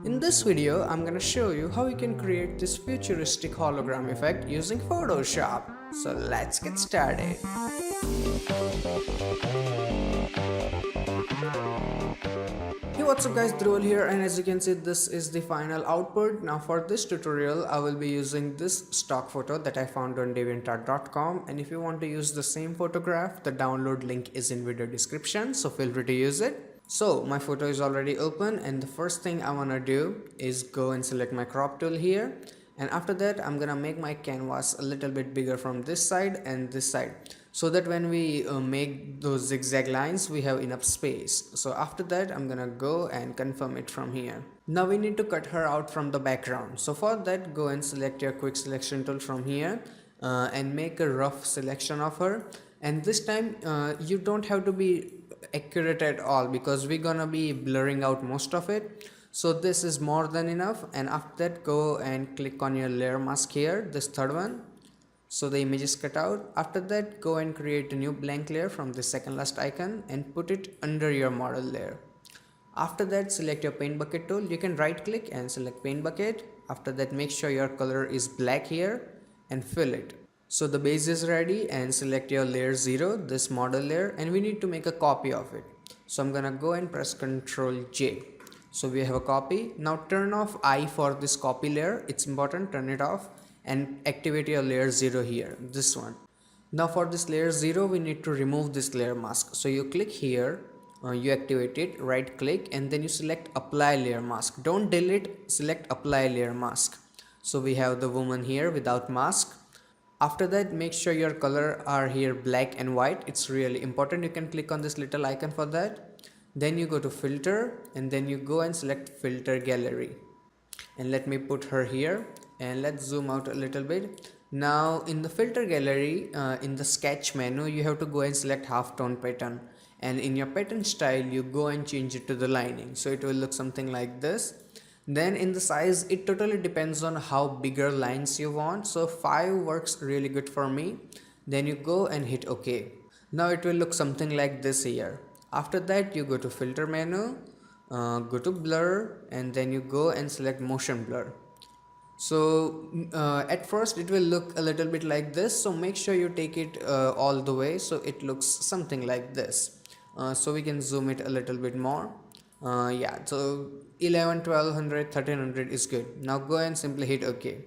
In this video, I'm gonna show you how you can create this futuristic hologram effect using Photoshop. So let's get started. Hey, what's up guys, Dhruval here, and as you can see this is the final output. Now for this tutorial I will be using this stock photo that I found on deviantart.com, and if you want to use the same photograph, the download link is in video description, so feel free to use it. So my photo is already open, and the first thing I want to do is go and select my crop tool here, and after that I'm gonna make my canvas a little bit bigger from this side and this side, so that when we make those zigzag lines we have enough space. So after that I'm gonna go and confirm it from here. Now we need to cut her out from the background, so for that go and select your quick selection tool from here and make a rough selection of her. And this time you don't have to be accurate at all, because we're gonna be blurring out most of it, so this is more than enough. And after that go and click on your layer mask here, this third one, so the image is cut out. After that go and create a new blank layer from the second last icon and put it under your model layer. After that select your paint bucket tool, you can right click and select paint bucket. After that make sure your color is black here and fill it. So the base is ready, and select your layer 0, this model layer, and we need to make a copy of it. So I'm gonna go and press Ctrl J. So we have a copy. Now turn off I for this copy layer, it's important, turn it off, and activate your layer 0 here, this one. Now for this layer 0 we need to remove this layer mask. So you click here, you activate it, right click, and then you select apply layer mask. Don't delete, select apply layer mask. So we have the woman here without mask. After that make sure your color are here black and white, it's really important. You can click on this little icon for that. Then you go to filter, and then you go and select filter gallery, and let me put her here, and let's zoom out a little bit. Now in the filter gallery, in the sketch menu you have to go and select half tone pattern, and in your pattern style you go and change it to the lining, so it will look something like this. Then in the size, it totally depends on how bigger lines you want, so 5 works really good for me. Then you go and hit OK. Now it will look something like this here. After that you go to filter menu, go to blur, and then you go and select motion blur. So at first it will look a little bit like this, so make sure you take it all the way so it looks something like this. So we can zoom it a little bit more. Yeah, so 11, 1200, 1300 is good. Now go and simply hit OK.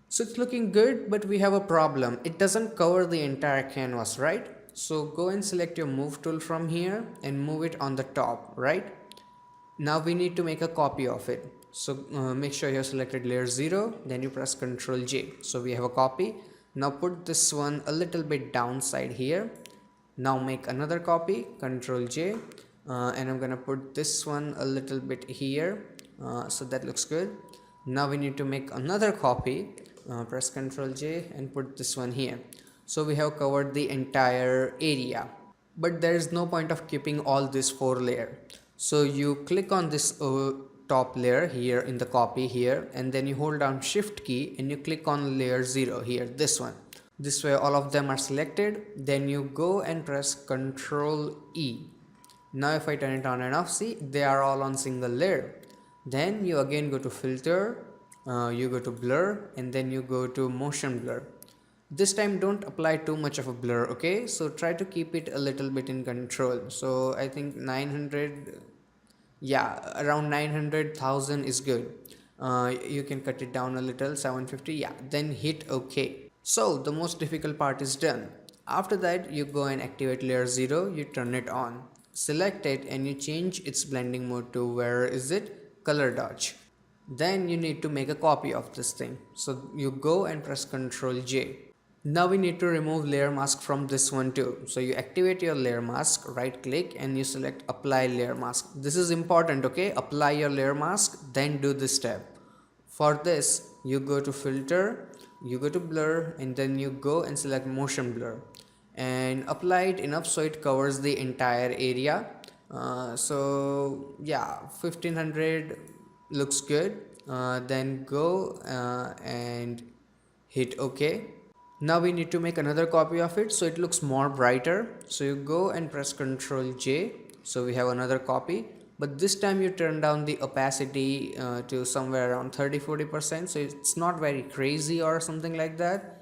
So it's looking good, but we have a problem. It doesn't cover the entire canvas, right? So go and select your move tool from here and move it on the top, right? Now we need to make a copy of it. So make sure you have selected layer 0, then you press Ctrl J. So we have a copy. Now put this one a little bit downside here. Now make another copy, Ctrl J. And I'm gonna put this one a little bit here, so that looks good. Now we need to make another copy, press Ctrl J and put this one here. So we have covered the entire area, but there is no point of keeping all this 4 layer. So you click on this top layer here in the copy here, and then you hold down shift key and you click on layer 0 here, this one. This way all of them are selected. Then you go and press Ctrl E. Now if I turn it on and off, see, they are all on single layer. Then you again go to filter, you go to blur, and then you go to motion blur. This time don't apply too much of a blur, okay? So try to keep it a little bit in control. So I think 900, yeah, around 900,000 is good. You can cut it down a little, 750, yeah, then hit OK. So the most difficult part is done. After that you go and activate layer 0, you turn it on. Select it and you change its blending mode to, where is it, color dodge. Then you need to make a copy of this thing, so you go and press Ctrl J. Now we need to remove layer mask from this one too. So you activate your layer mask, right click, and you select apply layer mask. This is important, okay? Apply your layer mask, then do this step. For this you go to filter, you go to blur, and then you go and select motion blur and apply it enough so it covers the entire area. So yeah, 1500 looks good. Then go and hit OK. Now we need to make another copy of it so it looks more brighter. So you go and press Ctrl J. So we have another copy. but this time you turn down the opacity to somewhere around 30-40%, so it's not very crazy or something like that.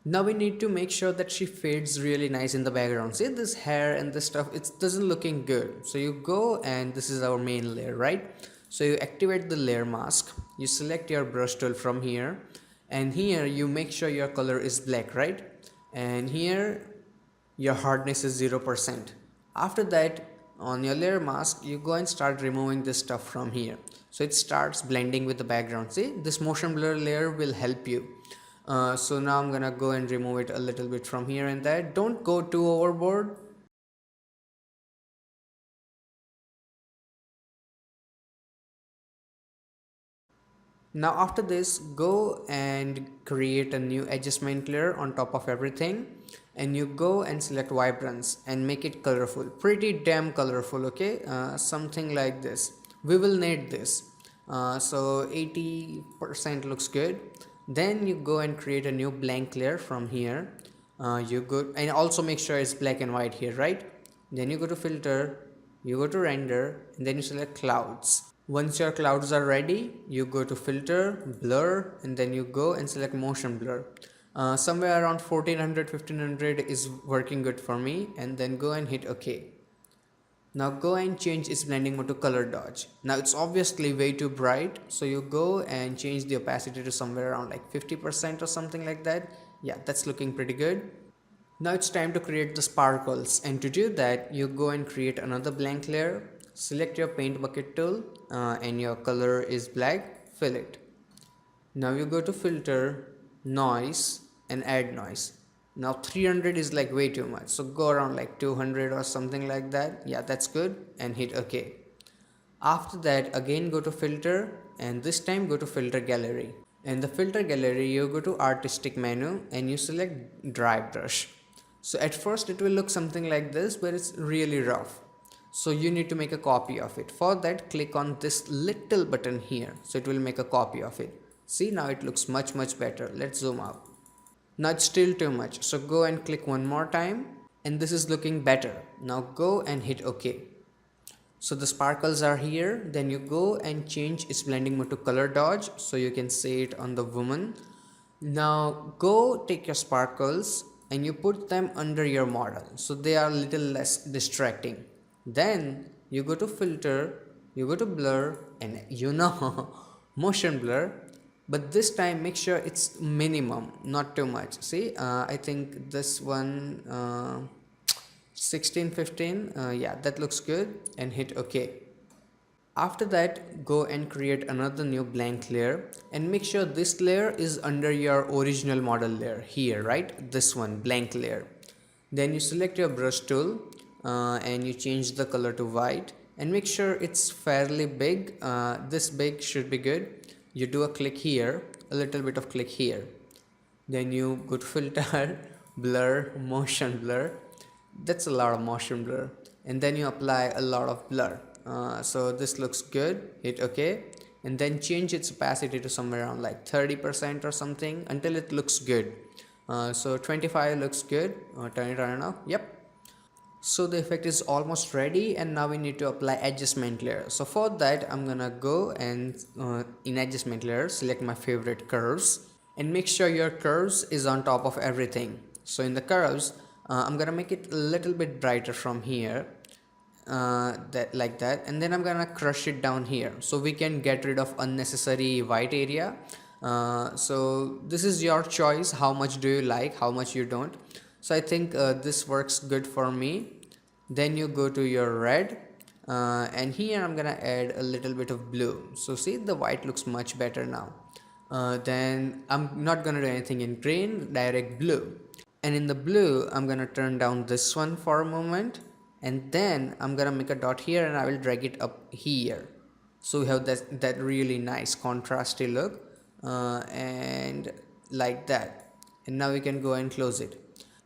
Now we need to make sure that she fades really nice in the background. See this hair and this stuff, it doesn't looking good. So you go, and this is our main layer, right? So you activate the layer mask, you select your brush tool from here, and here you make sure your color is black, right? And here your hardness is 0%. After that, on your layer mask, you go and start removing this stuff from here, so it starts blending with the background. See, this motion blur layer will help you. So now I'm gonna go and remove it a little bit from here and there. Don't go too overboard. Now after this, go and create a new adjustment layer on top of everything, and you go and select vibrance and make it colorful, pretty damn colorful. Okay, something like this. We will need this, so 80% looks good. Then you go and create a new blank layer from here. You go and also make sure it's black and white here, right? Then you go to filter, you go to render, and then you select clouds. Once your clouds are ready, you go to filter, blur, and then you go and select motion blur. Somewhere around 1400-1500 is working good for me, and then go and hit OK. Now go and change its blending mode to color dodge. Now it's obviously way too bright, so you go and change the opacity to somewhere around like 50% or something like that. Yeah, that's looking pretty good. Now it's time to create the sparkles, and to do that you go and create another blank layer, select your paint bucket tool, and your color is black, fill it. Now you go to filter, noise, and add noise. Now 300 is like way too much, so go around like 200 or something like that. Yeah, that's good, and hit OK. After that, again go to filter, and this time go to filter gallery. In the filter gallery, you go to artistic menu and you select dry brush. So at first it will look something like this, but it's really rough. So you need to make a copy of it. For that, click on this little button here, so it will make a copy of it. See, now it looks much better. Let's zoom out. Now it's still too much, so go and click one more time, and this is looking better. Now go and hit OK. So the sparkles are here. Then you go and change its blending mode to color dodge, so you can see it on the woman. Now go take your sparkles and you put them under your model, so they are a little less distracting. Then you go to filter, you go to blur, and motion blur, but this time make sure it's minimum, not too much. See, I think this one 16-15, yeah, that looks good, and hit OK. After that, go and create another new blank layer, and make sure this layer is under your original model layer here, right? This one, blank layer. Then you select your brush tool, and you change the color to white, and make sure it's fairly big. This big should be good. You do a click here, a little bit of click here. Then you go to filter, blur, motion blur. That's a lot of motion blur, and then you apply a lot of blur. So this looks good, hit OK, and then change its opacity to somewhere around like 30% or something until it looks good. So 25 looks good. Turn it on now. Yep. So the effect is almost ready, and now we need to apply adjustment layer. So for that, I'm gonna go and in adjustment layer select my favorite curves, and make sure your curves is on top of everything. So in the curves, I'm gonna make it a little bit brighter from here, that like that, and then I'm gonna crush it down here so we can get rid of unnecessary white area. So this is your choice, how much do you like, how much you don't. So I think this works good for me. Then you go to your red, and here I'm gonna add a little bit of blue. So see, the white looks much better now. Then I'm not gonna do anything in green, direct blue. And in the blue, I'm gonna turn down this one for a moment, and then I'm gonna make a dot here, and I will drag it up here. So we have that really nice contrasty look, and like that. And now we can go and close it.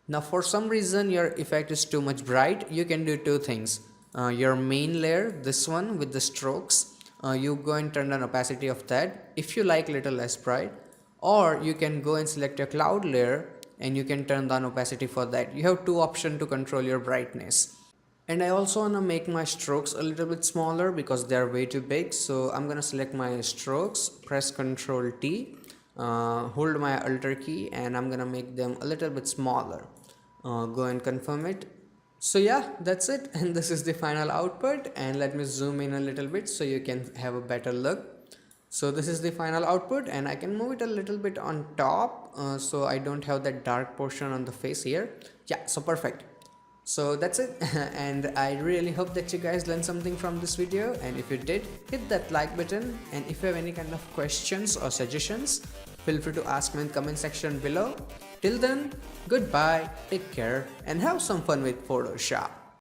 Now for some reason your effect is too much bright, you can do two things. Your main layer, this one with the strokes, you go and turn down opacity of that if you like little less bright, or you can go and select your cloud layer and you can turn down opacity for that. You have two options to control your brightness. And I also want to make my strokes a little bit smaller because they are way too big. So I'm gonna select my strokes, press Ctrl T, hold my Alt key, and I'm gonna make them a little bit smaller. Go and confirm it. So yeah, that's it, and this is the final output. And let me zoom in a little bit so you can have a better look. So this is the final output, and I can move it a little bit on top so I don't have that dark portion on the face here. Yeah, so perfect. So that's it. And I really hope that you guys learned something from this video, and if you did, hit that like button. And if you have any kind of questions or suggestions, feel free to ask me in the comment section below. Till then, goodbye, take care, and have some fun with Photoshop.